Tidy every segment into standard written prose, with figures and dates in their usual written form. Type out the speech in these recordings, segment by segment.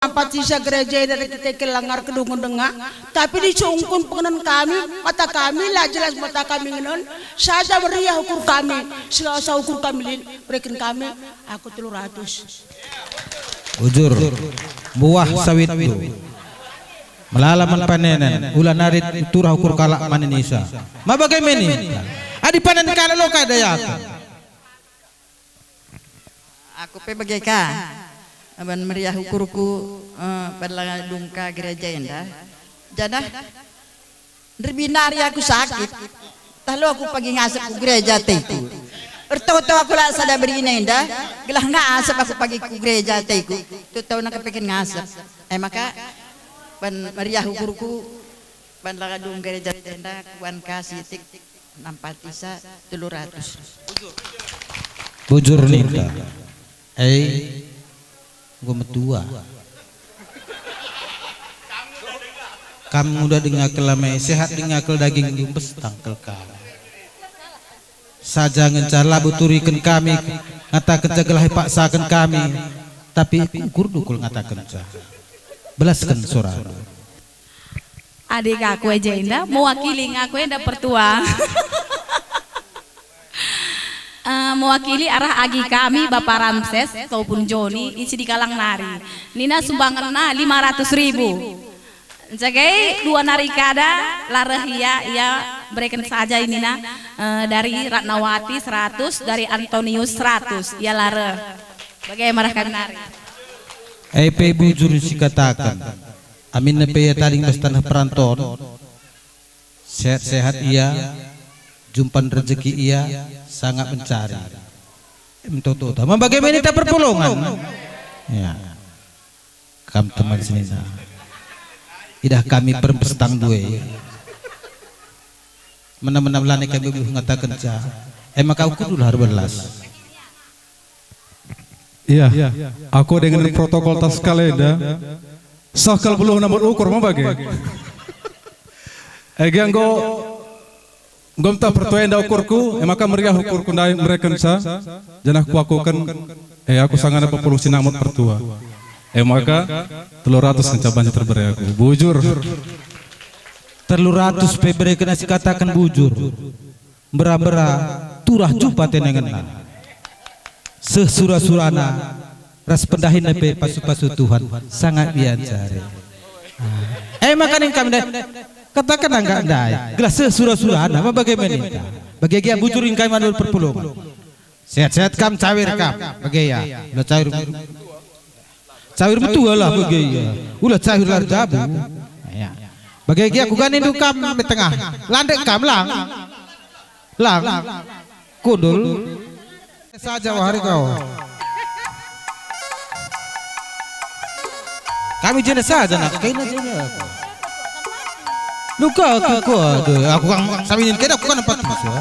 Empat sisa gereja dari kita kelangar kedungun dengak, tapi dicungkun pengenan kami, mata kami lah jelas mata kami ngenon, saja meriah ukur kami, selasa ukur kami berikan kami, aku 300. Ujur, buah sawit tu, melalaman panenan, ulah narit turah ukur kalak manenisa. Ma bagaimana ni? Adi panen kala lo kadaya. Aku pe bagaikan. Aban meriah ukurku pada dungka gereja indah. Jana berbinari aku sakit. Lalu aku pergi ngasap ke gereja teku. Tahu-tahu aku lah sadar begini indah. Gelah ngasap aku pergi ke gereja teku. Tu tahu nak pengen ngasap. Maka ban meriah ukurku pada dung gereja indah kuan kasih tik nampak isa 300. Bujur nikah. Gue metua. Kamu udah dengar kelamai sehat dengar kel daging gumbes tangkel kamu. Saja ngencar labu turikan kami ngata kencagelah paksakan kami, tapi ukur dukul ngata kenca. Belaskan suara. Adik aku aja indah mewakili aku indah pertua. Mewakili arah agi kami Bapak Ramses ataupun Joni isi di kalang nari Nina sumbangan 500.000 jagai 2 narikada larahia ia berikan saja ini dari Ratnawati 100 dari Antonius 100 ya larah bagaimana kami nari EP bujur si katakan amin nepe ya tadi tanah peranton sehat-sehat ia jumpan rezeki ia sangat mencari. Mentoto, bagaimana kita perpulungan? Ya, kamu teman sini nah. Idah kami perempestang dua. Mana-mana belane kami mengatakan cah. Maka aku dulu harus belas. Iya, aku dengan protokol tas kalenda. Sakal belum nomor ukur mau bagi. Enggo Gomta pertuan da ukurku, maka meriah ukurku naik mereka sa, janah kuakukan, aku sangat apa perlu sinamut pertua, maka 300 kencabanya terberi aku, bujur, 300 pebere kena si katakan bujur, bera-bera turah jumpa tenengan, sesura-surana, ras pendahin nepe pasu-pasu Tuhan, sangat biancare. Maka nih kami katakan enggak dai gelas surah-surah apa bagaimana bagi dia bujurin kami manul perpulungan sehat-sehat kam cawir kam bagi ya ulah cawir betul lah bagi ya ulah cawir lar jabu ya bagi dia aku ganin du kam di tengah landek kam lang kudul saja wahari kau kami jenis saja nak kaina jenis luka aku aduh aku kan sabinin kena aku kan empat bisa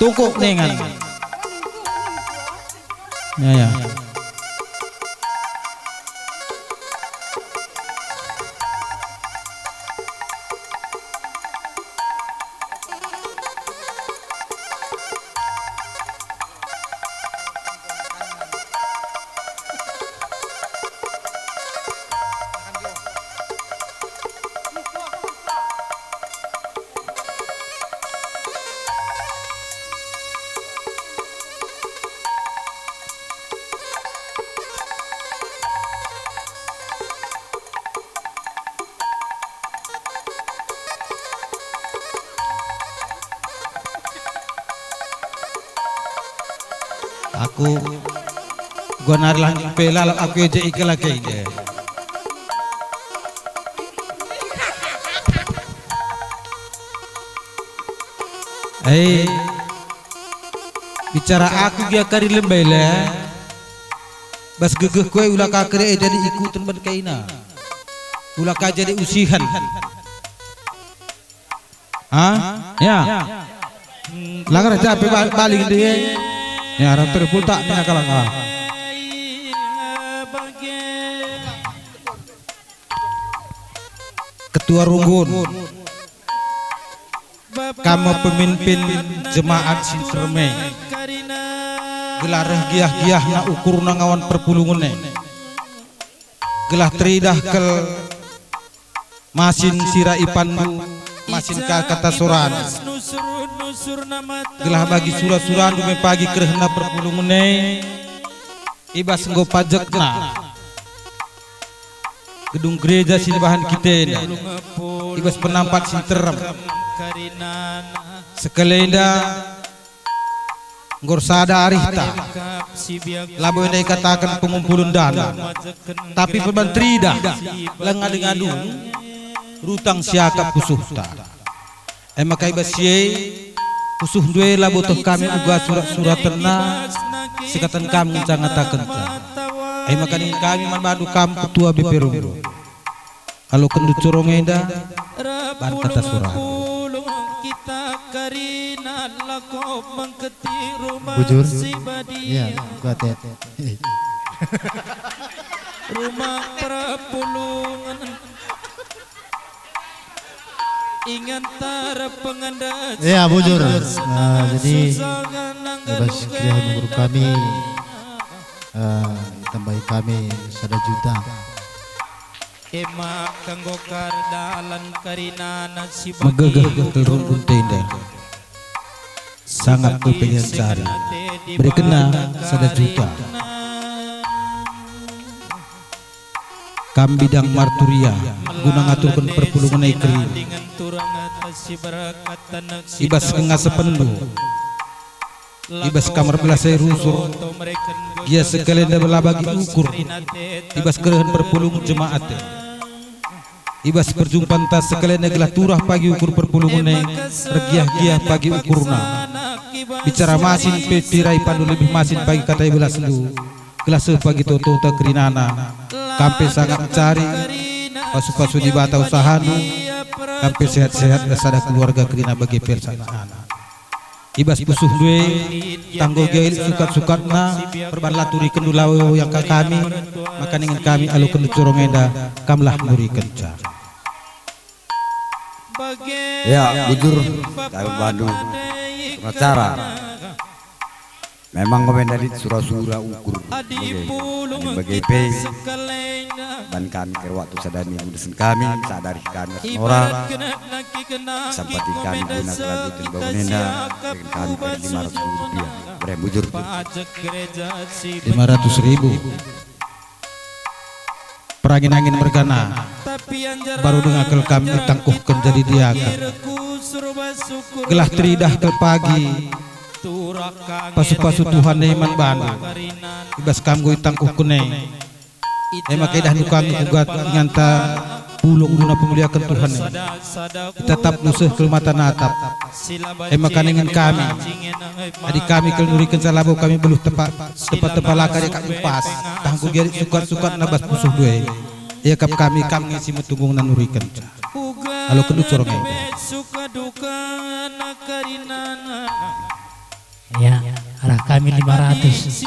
tungkuk dengan ya aku gua narlah pelal aku aja ikel lagi deh. Bicara aku dia kari lembele bas gegeh kue ulah kakere jadi ikutan ban kaina ulah ka jadi usihan ya langar capek balik dia ya orang terpul tak kalah ketua runggun kamu pemimpin jemaat Sinterme gelar giah-giah na ukur na ngawan perpulungune gelah teridah kel masin sira ipandu masin ka kata soran gelah bagi sura-suran dume pagi kerehna perpulungune ibas nggo pajekna gedung gereja silbahan kita ibas penampak sinterem sekelenda ngor sada arihta labo yang dikatakan pengumpulan dana tapi pembantri dah lengadu rutang siakap kusuhta makai basie kusuh dua labo toh kami uga surat-surat tenang sekatan kami cangatakan makan kami manbadu kam ketua BP Rumbo kalau kendu corongenda ban kata surat bujur iya gua tet rumah perpulungan ingantar pengandas iya bujur. Nah, jadi bebas kriya guru kami tambahi kami 1 juta emak kanggo kardalan karinana si megegeh telur tenda sangat ku pengen cari beri kena 1 juta kam bidang marturia guna ngaturkan perpulungan ikri ibas kengah sependu ibas kamar belasai rusur dia sekalian dah bagi ukur ibas kerehan perpulung jemaat ibas perjumpaan tas sekalian gelah turah pagi ukur perpulungan regiah-giah pagi ukurna bicara masin petirai pandu lebih masin pagi kata ibu laslu gelas pagi toto tak kerinana kampe sangat mencari pasu-pasu di bata usahanu kampe sehat-sehat dasada keluarga kerina bagi persana ibas pusuh due tanggo gail sukat-sukatna perban laturi kendulawo yang ka kami maka ingin kami alu kendu corongenda kamlah muri kenca ya bujur dari Bandung pengacara memang komendari surah-surah ukur sebagai pay ban kami ke waktu sadami mudasan kami sadari kami orang sampati kami guna kelanjutan bangunenda dengan kami ke 500 rupiah berem bujur 500.000 perangin-angin mergana baru dengar kami tangkuhkan jadi diaga gelah teridah ke pagi pasu-pasu Tuhan iman banu ibas kamgo itangkuh kene makai dah kami ugat nganta pulung guna pemuliakan Tuhan tetap nuseh kelmata natap makan dengan kami adik kami kelnurikan salabo kami beluh tepat laka dia kami pas tangguh gerik sukat-sukat nabas pusuh dua ya kap kami ngisi metunggung nanurikan halo kedut sorongnya ya arah kami 500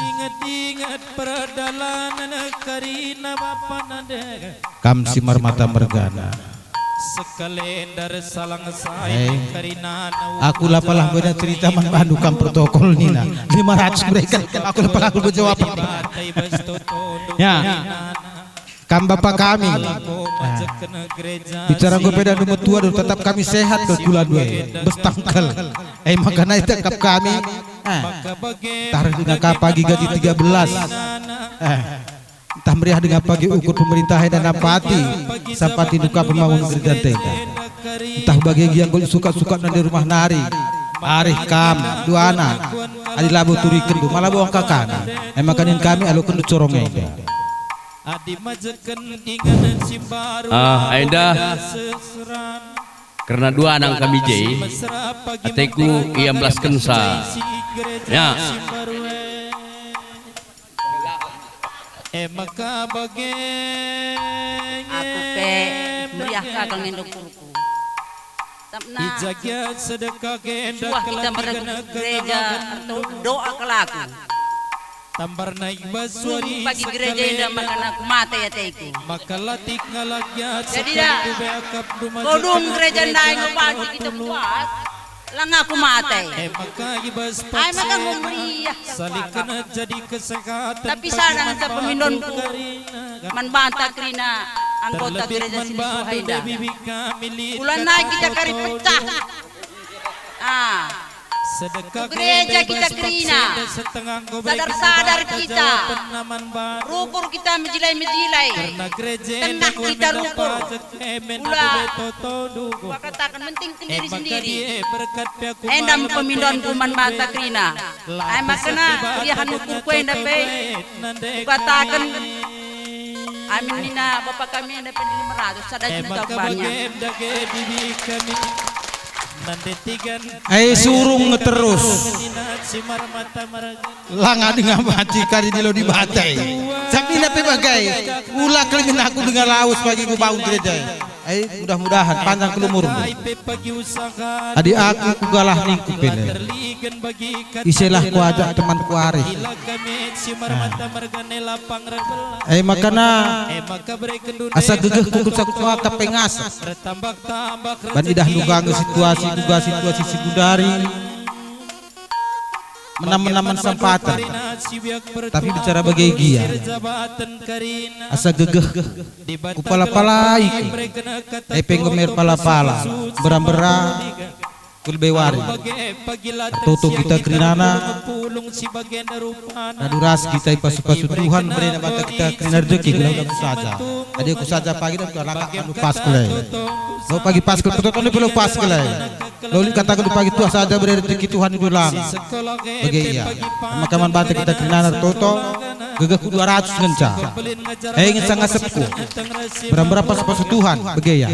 kam simar mata mergana aku lapalah banyak cerita manbandu kam protokol nina 500 mereka aku lapal aku berjawab ya kam bapak kami bicara gopeda nomor tua dan tetap kami sehat ke gula dua bestangkel makanya itu kap kami taruh dengan pagi gaji 13 entah meriah dengan pagi ukur pemerintah dan apati sampati duka pembangun gereja tenda entah bagi yang suka-suka di rumah nari arih kam dua anak adi labu turi kendu malah buang kakana makanya kami alu kendu corongnya Aida karena dua anak kami jai ateku ia belaskan sa ya aku pe meriah kakang endokurku tapna suah kita pada gereja atau doa kelaku tambar naik baswari pagi gereja indah makan aku mata ya teiku makalatik ngalagyat jadi dah kodung gereja naik pagi kita puas lang aku mate. maka ibas Ay maka ngumriyah. salikana jadi kesehatan Tapi sana sa pamindonku manbanta krina anggota gereja sini Suhaida. Ulan na kita kari pecah. Gereja kita krina. Sadar-sadar kita. Rupur kita menjilai-menjilai. Tenang kita rupur. Ulah. Katakan penting sendiri-sendiri. Endam pemindon kuman bata krina. Ay makana kuliahan ukur ku endam be. Katakan amin nina bapak kami yang dapat 500 sadar kita banyak. Ay surung terus. Langa dengan baci kali dilo di batai. Sampai nape bagai. Ulah kelingin aku dengan laus bagi ku bangun gereja. Ay mudah-mudahan panjang kelumur. Adik aku ku galah ning ku pele. Iselah ku ajak temanku Arif. Ay makana asa gegeh ku kusaku kapengas. Ban idah nugang situasi Sigudari menam-menaman sempatan tapi bicara bagai gia asa gegeh kupala-palai pengomer pala-pala beram-beram kulbewari toto kita kerinana naduras kita pasu-pasu Tuhan beri nama kita kerinar rezeki gula saja tadi aku saja pagi dan kakak kanu pas kelai lo pagi pas kelai toto ni belum pas kelai lalu katakan pagi tua saja beri rezeki Tuhan itu lang bagi iya makaman bante kita kerinana toto gegah ku 200 ngenca ingin sangat sepuh beram-beram pasu-pasu Tuhan bagi iya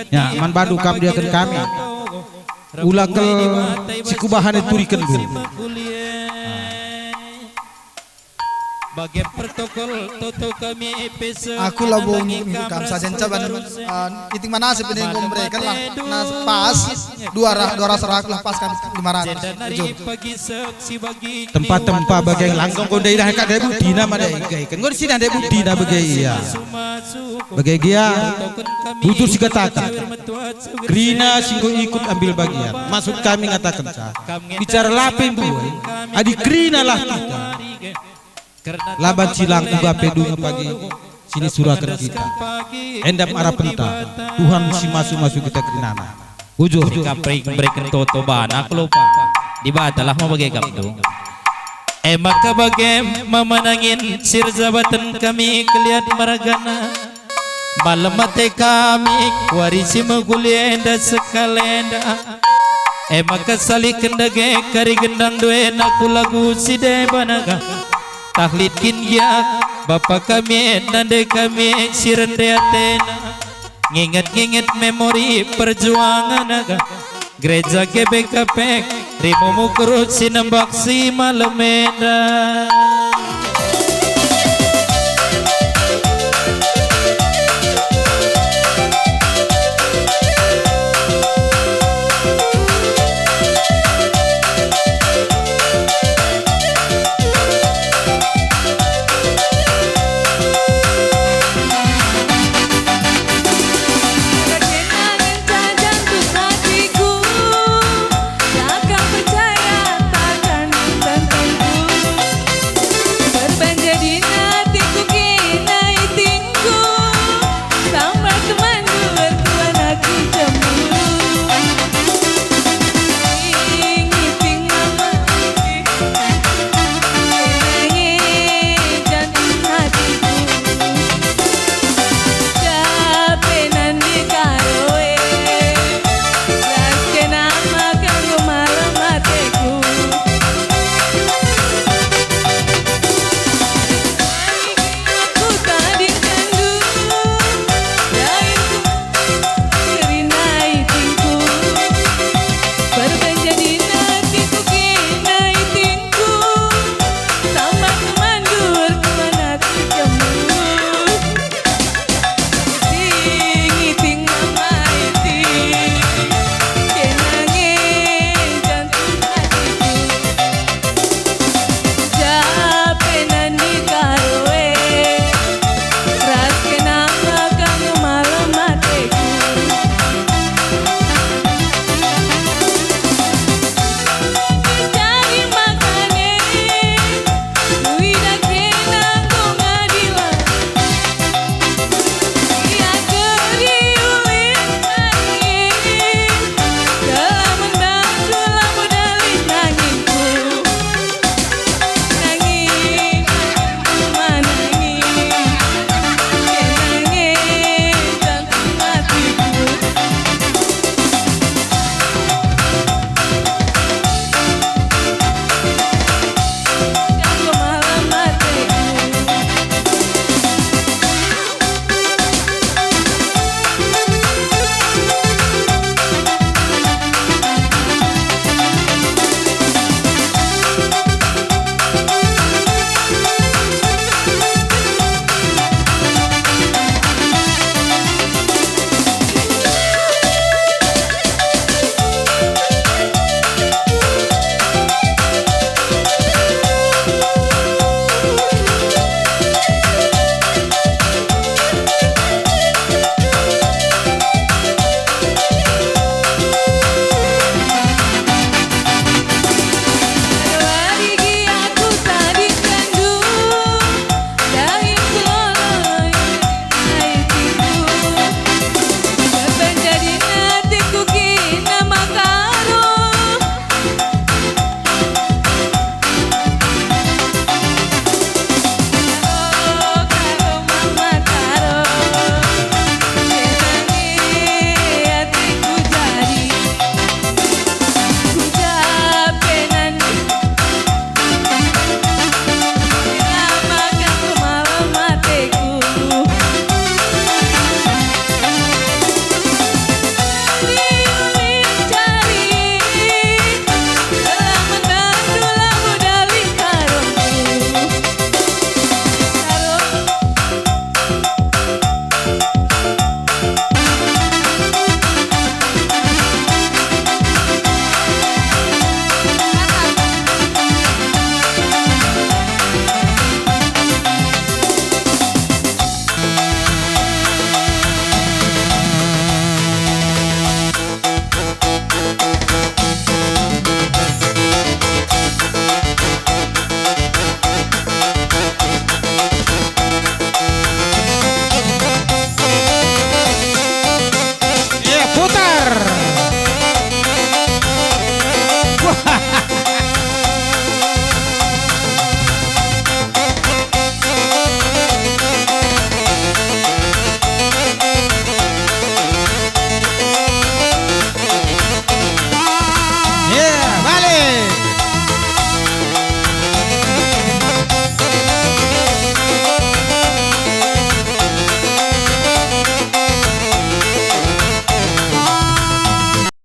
ya man badu kam dia kami ulah ke sikubahan itu dikendul bagai protokol toto kami aku labong kam sajen caban iting mana sepene mereka lah nas pas 200 serak lah pas kan 500 tempat-tempat bagai langgong kau daerah kat debu dina mana ikai kan kau di sini debu dina bagai iya bagai dia butuh si katakan krina singgo ikut ambil bagian maksud kami ngatakan bicara lapin buai adi krina lah kita laban cilang uga pedung pagi sini surakan kita endam arah pentah Tuhan si masuk kita kerinana ujur berikan toto bana aku lupa di batalah mau bagai kamu maka bagai memenangin sirzabatan kami kelihat maragana malam mate kami warisi magulenda sekalenda maka salik kendage kari gendang doe naku lagu side banaga tahlid kinyak bapak kami nande kami sirende atena nginget-nginget memori perjuangan aga gereja GBKP rimu mukrut sinembak si malamenda